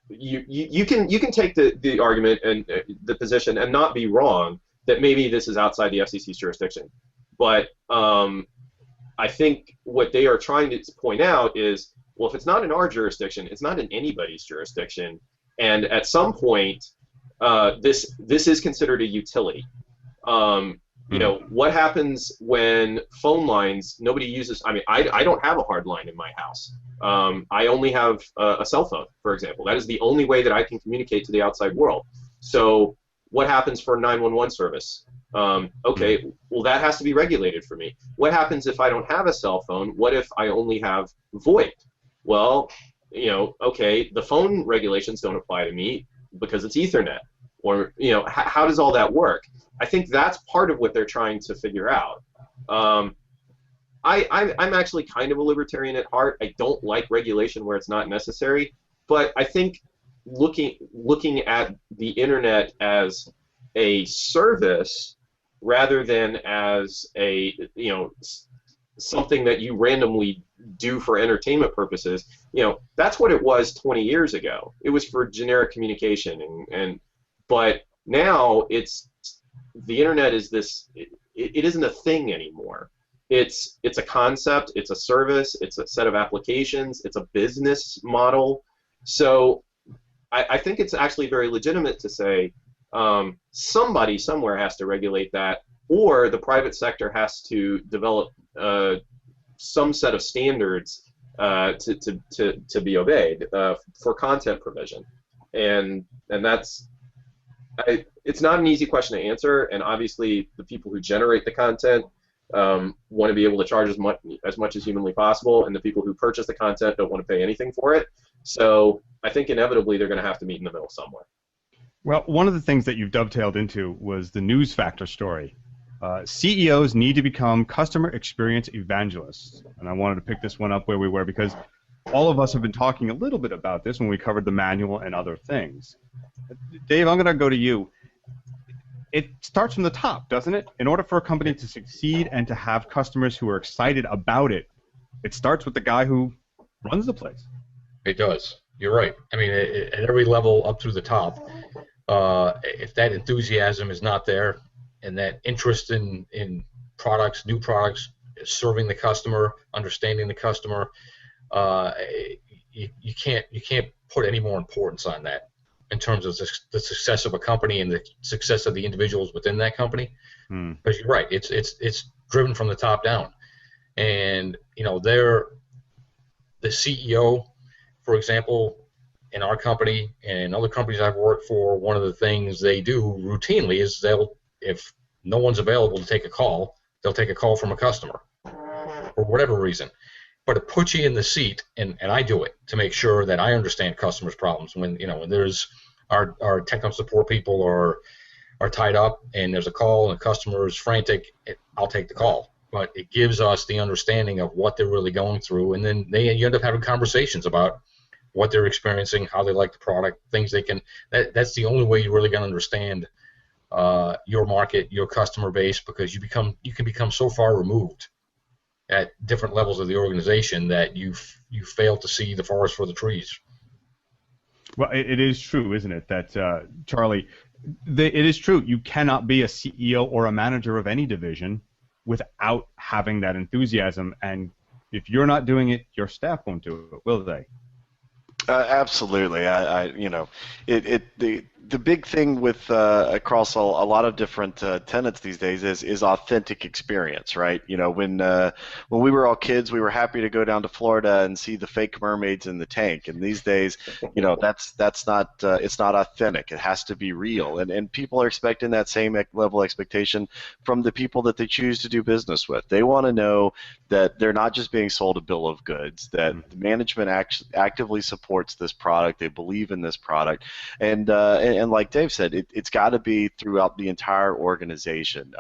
you can take the argument and the position and not be wrong that maybe this is outside the FCC's jurisdiction. But I think what they are trying to point out is, well, if it's not in our jurisdiction, it's not in anybody's jurisdiction. And at some point, this is considered a utility. What happens when phone lines, nobody uses? I mean, I don't have a hard line in my house. I only have a cell phone, for example. That is the only way that I can communicate to the outside world. So what happens for 911 service? Okay, well, that has to be regulated for me. What happens if I don't have a cell phone? What if I only have VoIP? Well, okay, the phone regulations don't apply to me because it's Ethernet. Or, how does all that work? I think that's part of what they're trying to figure out. I'm actually kind of a libertarian at heart. I don't like regulation where it's not necessary, but I think looking at the internet as a service rather than as a something that you randomly do for entertainment purposes, that's what it was 20 years ago. It was for generic communication, but now the internet is this. It isn't a thing anymore. It's a concept, it's a service, it's a set of applications, it's a business model. So I think it's actually very legitimate to say somebody somewhere has to regulate that, or the private sector has to develop some set of standards to be obeyed for content provision. And that's it's not an easy question to answer, and obviously the people who generate the content want to be able to charge as much as humanly possible, and the people who purchase the content don't want to pay anything for it. So I think inevitably they're going to have to meet in the middle somewhere. Well, one of the things that you've dovetailed into was the news factor story. CEOs need to become customer experience evangelists, and I wanted to pick this one up where we were because all of us have been talking a little bit about this when we covered the manual and other things. Dave, I'm going to go to you. It starts from the top, doesn't it? In order for a company to succeed and to have customers who are excited about it, it starts with the guy who runs the place. It does. You're right. I mean, at every level up through the top, if that enthusiasm is not there and that interest in products, new products, serving the customer, understanding the customer, you can't put any more importance on that in terms of the success of a company and the success of the individuals within that company. Because you're right, it's driven from the top down, and the CEO, for example, in our company and other companies I've worked for, one of the things they do routinely is if no one's available to take a call, they'll take a call from a customer for whatever reason. But it puts you in the seat, and I do it to make sure that I understand customers' problems. When there's our technical support people are tied up and there's a call and the customer is frantic, I'll take the call. But it gives us the understanding of what they're really going through, and then you end up having conversations about what they're experiencing, how they like the product, things they can. That's the only way you're really going to understand your market, your customer base, because you can become so far removed at different levels of the organization that you fail to see the forest for the trees. Well, it is true, isn't it, that Charlie? It is true. You cannot be a CEO or a manager of any division without having that enthusiasm, and if you're not doing it, your staff won't do it, will they? Absolutely. The big thing with across a lot of different tenets these days is authentic experience, right? When we were all kids, we were happy to go down to Florida and see the fake mermaids in the tank, and these days, that's not it's not authentic. It has to be real, and people are expecting that same level of expectation from the people that they choose to do business with. They want to know that they're not just being sold a bill of goods, that the management actively supports this product, they believe in this product, and like Dave said, it's got to be throughout the entire organization.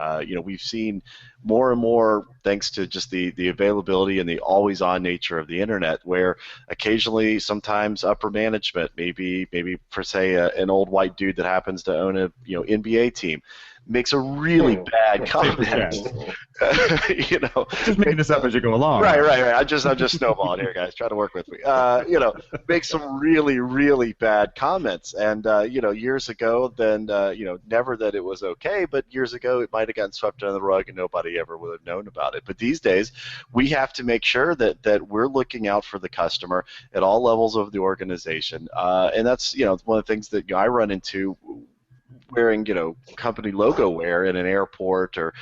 We've seen more and more, thanks to just the availability and the always-on nature of the internet, where occasionally, sometimes upper management, maybe for say an old white dude that happens to own a NBA team, makes a really bad comment. Just making this up as you go along. Right. I'm just snowballing here, guys. Try to work with me. Make some really, really bad comments, and years ago, then never that it was okay, but years ago it might have gotten swept under the rug and nobody ever would have known about it. But these days, we have to make sure that we're looking out for the customer at all levels of the organization, and that's one of the things that I run into. Wearing company logo wear in an airport, or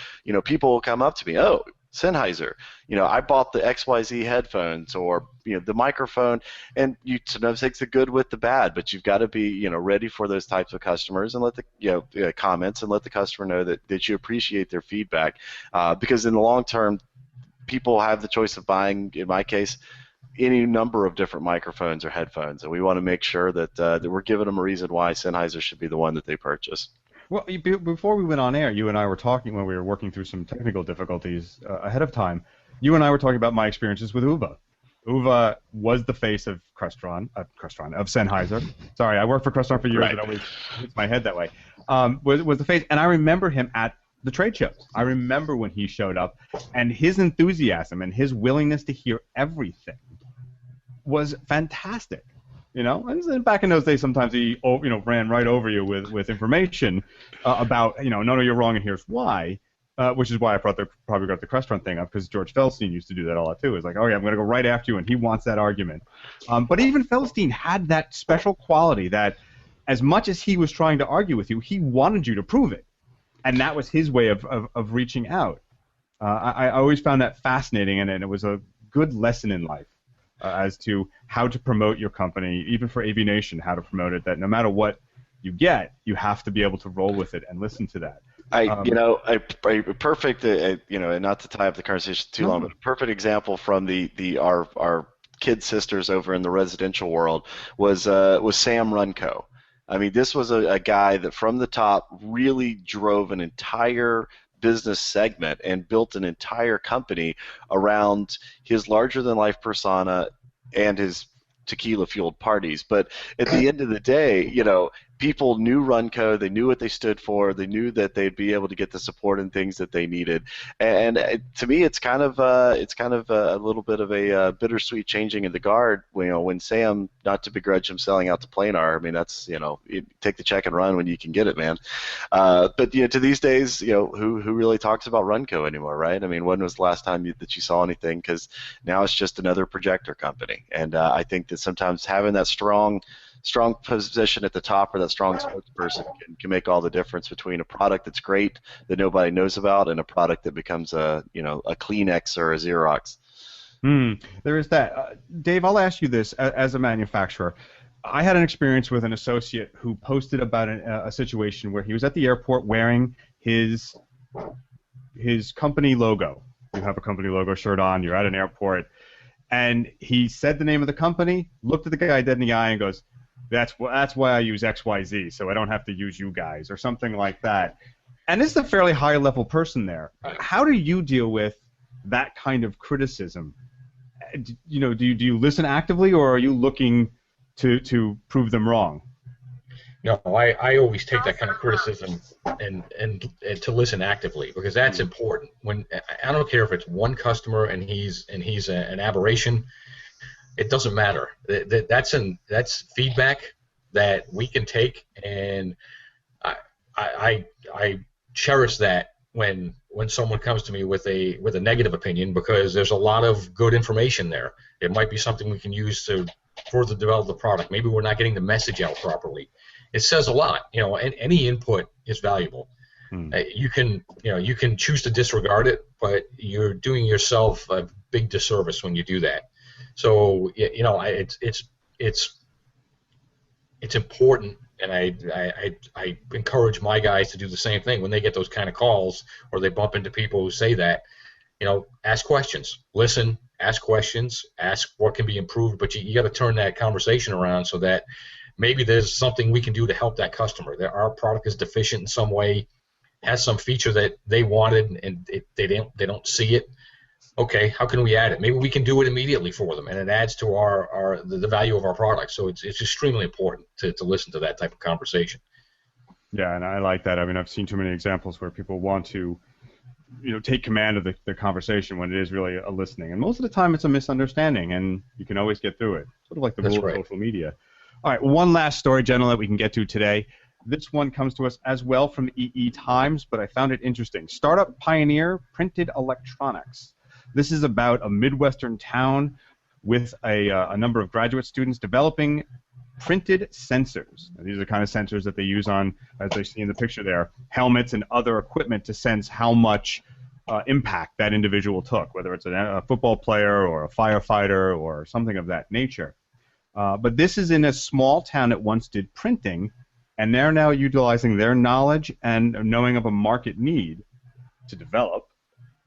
people will come up to me, oh, Sennheiser. I bought the XYZ headphones or the microphone, and you sometimes take the good with the bad, but you've got to be ready for those types of customers and let the comments and let the customer know that you appreciate their feedback, because in the long term, people have the choice of buying, in my case, any number of different microphones or headphones, and we want to make sure that we're giving them a reason why Sennheiser should be the one that they purchase. Well, before we went on air, you and I were talking when we were working through some technical difficulties ahead of time. You and I were talking about my experiences with Uva. Uva was the face of Crestron, of Sennheiser. Sorry, I worked for Crestron for years. Right. It always hits my head that way. Was the face, and I remember him at the trade shows. I remember when he showed up, and his enthusiasm and his willingness to hear everything was fantastic. And back in those days, sometimes he ran right over you with information about no, you're wrong and here's why, which is why I probably got the Crestron thing up, because George Feldstein used to do that a lot too. It's like, oh yeah, I'm going to go right after you, and he wants that argument. But even Feldstein had that special quality that, as much as he was trying to argue with you, he wanted you to prove it, and that was his way of reaching out. I always found that fascinating, and it was a good lesson in life. As to how to promote your company, even for AVNation, how to promote it, that no matter what you get, you have to be able to roll with it and listen to that. A perfect, and not to tie up the conversation too long, but a perfect example from our kid sisters over in the residential world was Sam Runco. I mean, this was a guy that from the top really drove an entire business segment and built an entire company around his larger-than-life persona and his tequila-fueled parties. But at the end of the day, people knew Runco, they knew what they stood for, they knew that they'd be able to get the support and things that they needed. And to me, it's kind of a little bit of a bittersweet changing of the guard. When Sam, not to begrudge him selling out to Planar, I mean that's you take the check and run when you can get it, man. But to these days, who really talks about Runco anymore, right? I mean, when was the last time that you saw anything? Because now it's just another projector company, and I think that sometimes having that strong position at the top or that strong spokesperson can make all the difference between a product that's great that nobody knows about and a product that becomes a Kleenex or a Xerox. There is that. Dave, I'll ask you this as a manufacturer. I had an experience with an associate who posted about a situation where he was at the airport wearing his company logo. You have a company logo shirt on, you're at an airport, and he said the name of the company, looked at the guy dead in the eye and goes, That's why I use XYZ, so I don't have to use you guys, or something like that. And this is a fairly high-level person there. How do you deal with that kind of criticism? Do you listen actively, or are you looking to prove them wrong? No, I always take that kind of criticism and to listen actively, because that's important. When I don't care if it's one customer and he's an aberration. It doesn't matter. That's feedback that we can take, and I cherish that when someone comes to me with a negative opinion, because there's a lot of good information there. It might be something we can use to further develop the product. Maybe we're not getting the message out properly. It says a lot. And any input is valuable. You can choose to disregard it, but you're doing yourself a big disservice when you do that. So it's important, and I encourage my guys to do the same thing when they get those kind of calls or they bump into people who say that. Ask questions, listen, ask questions, ask what can be improved, but you got to turn that conversation around so that maybe there's something we can do to help that customer. That our product is deficient in some way, has some feature that they wanted and they don't see it. Okay, how can we add it? Maybe we can do it immediately for them, and it adds to the value of our product. So it's extremely important to listen to that type of conversation. Yeah, and I like that. I mean, I've seen too many examples where people want to, take command of the conversation when it is really a listening. And most of the time it's a misunderstanding, and you can always get through it. Sort of like the rule of social media. All right, one last story, gentlemen, that we can get to today. This one comes to us as well from EE Times, but I found it interesting. Startup pioneer printed electronics. This is about a Midwestern town with a number of graduate students developing printed sensors. Now, these are the kind of sensors that they use on, as they see in the picture there, helmets and other equipment to sense how much impact that individual took, whether it's a football player or a firefighter or something of that nature. But this is in a small town that once did printing, and they're now utilizing their knowledge and knowing of a market need to develop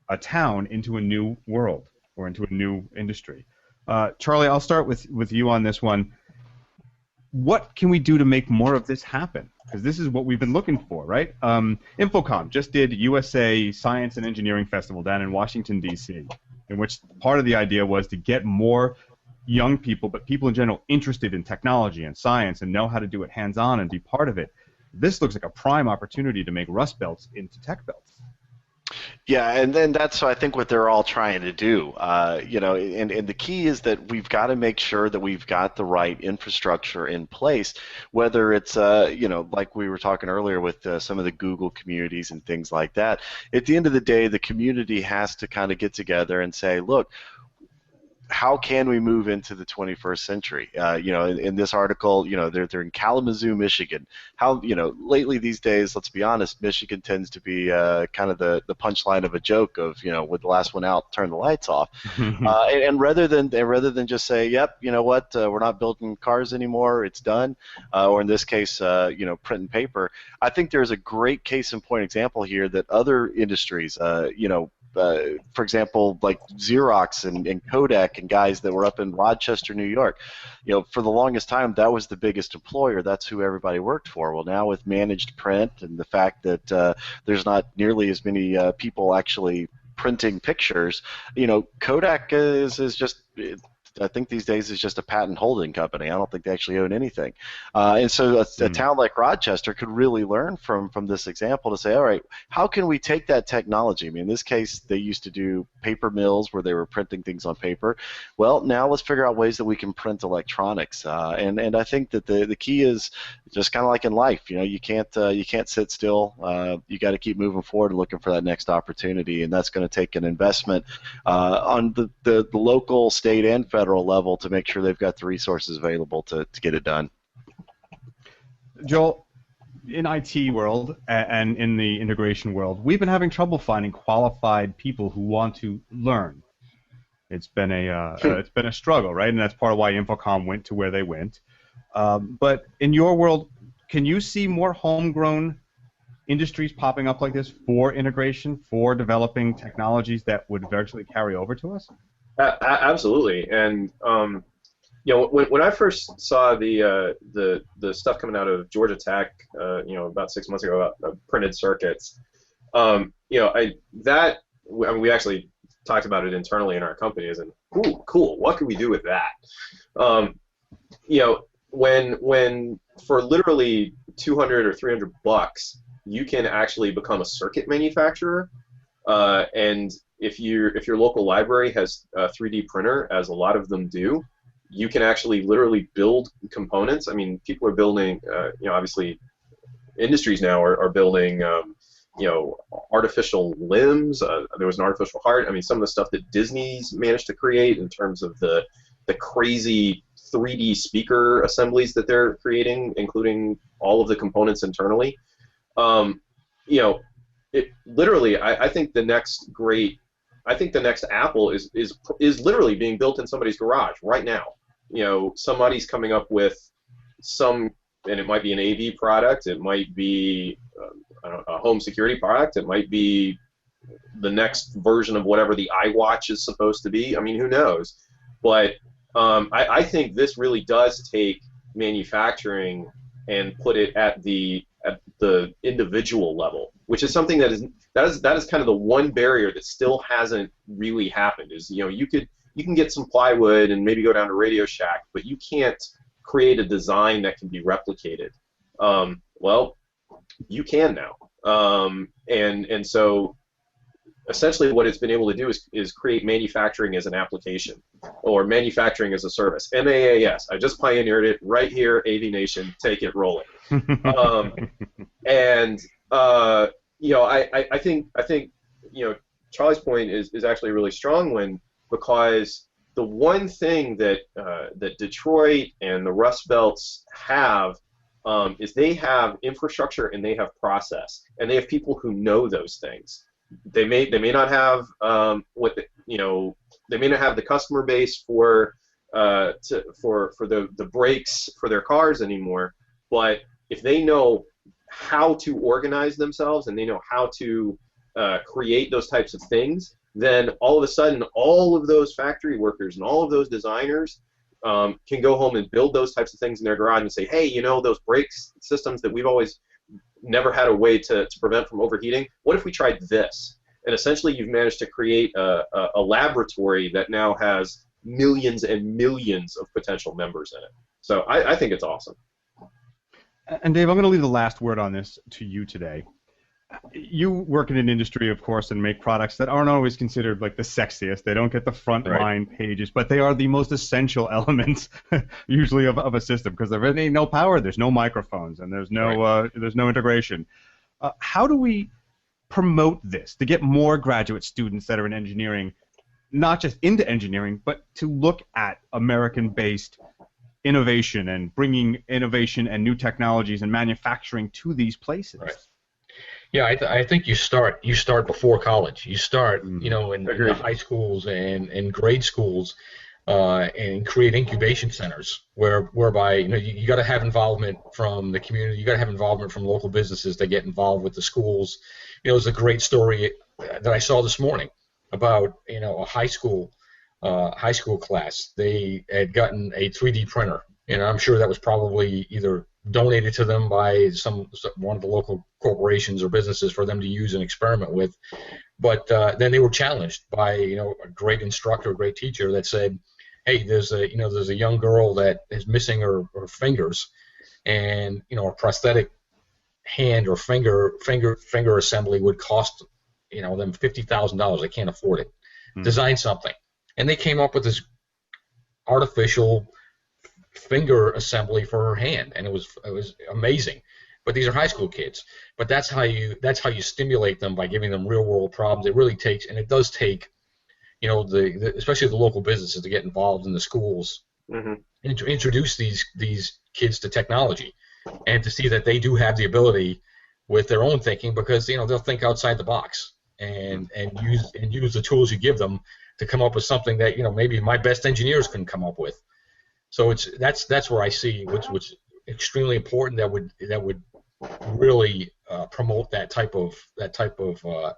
a town into a new world or into a new industry. Charlie, I'll start with you on this one. What can we do to make more of this happen? Because this is what we've been looking for, right? Infocom just did USA Science and Engineering Festival down in Washington, D.C., in which part of the idea was to get more young people, but people in general, interested in technology and science and know how to do it hands-on and be part of it. This looks like a prime opportunity to make Rust Belts into tech belts. Yeah, and then that's I think what they're all trying to do. And the key is that we've got to make sure that we've got the right infrastructure in place, whether it's like we were talking earlier with some of the Google communities and things like that. At the end of the day, the community has to kind of get together and say, look, how can we move into the 21st century? In this article, they're in Kalamazoo, Michigan. How, lately these days, let's be honest, Michigan tends to be kind of the punchline of a joke of, with the last one out, turn the lights off. And rather than just say, yep, you know what, we're not building cars anymore, it's done, or in this case, print and paper, I think there's a great case in point example here that other industries, for example, like Xerox and Kodak and guys that were up in Rochester, New York, for the longest time that was the biggest employer. That's who everybody worked for. Well, now with managed print and the fact that there's not nearly as many people actually printing pictures, Kodak is just. I think these days is just a patent holding company. I don't think they actually own anything. And so a town like Rochester could really learn from this example to say, all right, how can we take that technology? I mean, in this case, they used to do paper mills where they were printing things on paper. Well, now let's figure out ways that we can print electronics. And I think that the key is just kind of like in life. You can't sit still. You got to keep moving forward and looking for that next opportunity, and that's going to take an investment on the local, state, and federal level to make sure they've got the resources available to get it done. Joel, in IT world and in the integration world, we've been having trouble finding qualified people who want to learn. It's been a struggle, right? And that's part of why Infocom went to where they went. But in your world, can you see more homegrown industries popping up like this for integration, for developing technologies that would eventually carry over to us? Absolutely, and when I first saw the stuff coming out of Georgia Tech, about 6 months ago about printed circuits, we actually talked about it internally in our company as in, ooh, cool, what can we do with that? When for literally $200 or $300, you can actually become a circuit manufacturer, and if your local library has a 3D printer, as a lot of them do, you can actually literally build components. I mean, people are building, obviously, industries now are building, artificial limbs. There was an artificial heart. I mean, some of the stuff that Disney's managed to create in terms of the crazy 3D speaker assemblies that they're creating, including all of the components internally. Literally, I think the next Apple is literally being built in somebody's garage right now. Somebody's coming up with and it might be an AV product, it might be a home security product, it might be the next version of whatever the iWatch is supposed to be. I mean, who knows? But I think this really does take manufacturing and put it at the individual level, which is something that is kind of the one barrier that still hasn't really happened. Is you can get some plywood and maybe go down to Radio Shack, but you can't create a design that can be replicated. Well, you can now, and so essentially what it's been able to do is create manufacturing as an application or manufacturing as a service. MAAS. I just pioneered it right here. AVNation, take it, roll it. I think Charlie's point is actually really strong because the one thing that Detroit and the Rust Belts have is they have infrastructure and they have process and they have people who know those things. they may not have they may not have the customer base for the brakes for their cars anymore, but if they know how to organize themselves and they know how to create those types of things, then all of a sudden all of those factory workers and all of those designers can go home and build those types of things in their garage and say, hey, those brakes systems that we've always never had a way to prevent from overheating, what if we tried this? And essentially you've managed to create a laboratory that now has millions and millions of potential members in it. So I think it's awesome. And Dave, I'm going to leave the last word on this to you today. You work in an industry, of course, and make products that aren't always considered like the sexiest. They don't get the front line pages, but they are the most essential elements, usually, of a system, because there ain't no power, there's no microphones, and there's no integration. How do we promote this to get more graduate students that are in engineering, not just into engineering, but to look at American-based innovation and bringing innovation and new technologies and manufacturing to these places? Right. Yeah, I think you start before college. You start, in the high schools and grade schools, and create incubation centers whereby you got to have involvement from the community. You got to have involvement from local businesses that get involved with the schools. There's a great story that I saw this morning about a high school class. They had gotten a 3D printer, and I'm sure that was probably either donated to them by one of the local corporations or businesses for them to use and experiment with. But then they were challenged by a great instructor, a great teacher that said, "Hey, there's a young girl that is missing her fingers, and a prosthetic hand or finger assembly would cost them $50,000. They can't afford it. Design something." And they came up with this artificial finger assembly for her hand, and it was amazing. But these are high school kids. But that's how you stimulate them, by giving them real world problems. It really takes, and it does take, especially the local businesses to get involved in the schools and to introduce these kids to technology, and to see that they do have the ability with their own thinking, because they'll think outside the box and use the tools you give them to come up with something that maybe my best engineers couldn't come up with. So that's where I see what's extremely important, that would really promote that type of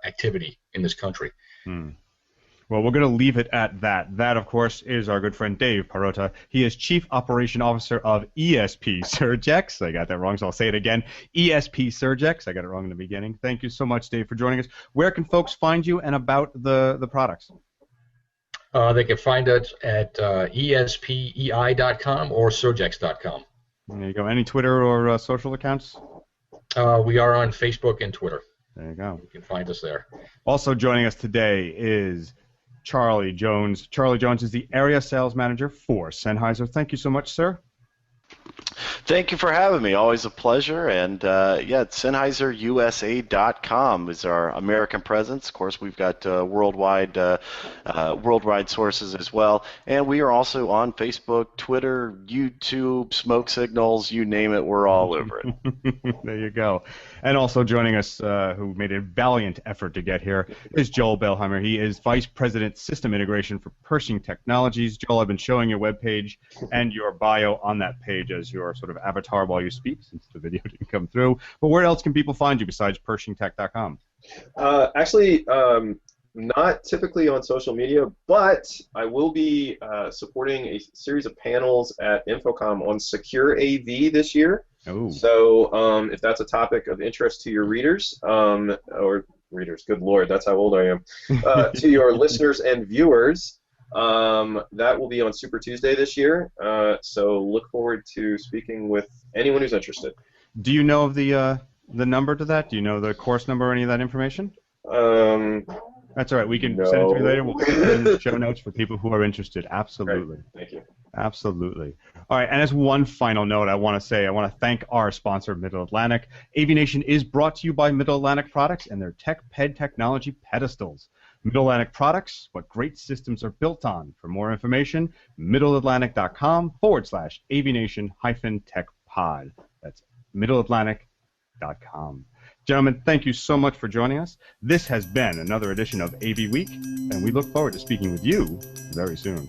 activity in this country. Well, we're going to leave it at that. That, of course, is our good friend Dave Parota. He is Chief Operation Officer of ESP Surgex. I got that wrong, so I'll say it again. ESP Surgex. I got it wrong in the beginning. Thank you so much, Dave, for joining us. Where can folks find you and about the products? They can find us at espei.com or surgex.com. There you go. Any Twitter or social accounts? We are on Facebook and Twitter. There you go. You can find us there. Also joining us today is Charlie Jones. Charlie Jones is the Area Sales Manager for Sennheiser. Thank you so much, sir. Thank you for having me. Always a pleasure. And SennheiserUSA.com is our American presence. Of course, we've got worldwide sources as well. And we are also on Facebook, Twitter, YouTube, smoke signals, you name it, we're all over it. There you go. And also joining us, who made a valiant effort to get here, is Joel Bilheimer. He is Vice President System Integration for Pershing Technologies. Joel, I've been showing your webpage and your bio on that page as your sort of avatar while you speak, since the video didn't come through. But where else can people find you besides PershingTech.com? Actually, not typically on social media, but I will be supporting a series of panels at Infocom on Secure AV this year. Ooh. So if that's a topic of interest to your readers, or readers, good Lord, that's how old I am, to your listeners and viewers, that will be on Super Tuesday this year. So look forward to speaking with anyone who's interested. Do you know of the number to that? Do you know the course number or any of that information? That's all right. We can send it to me later. We'll put it in the show notes for people who are interested. Absolutely. Great. Thank you. Absolutely. All right, and as one final note, I want to thank our sponsor, Middle Atlantic. AVNation is brought to you by Middle Atlantic Products and their TechPed technology pedestals. Middle Atlantic Products, what great systems are built on. For more information, middleatlantic.com/AVNation-TechPod. That's middleatlantic.com. Gentlemen, thank you so much for joining us. This has been another edition of AV Week, and we look forward to speaking with you very soon.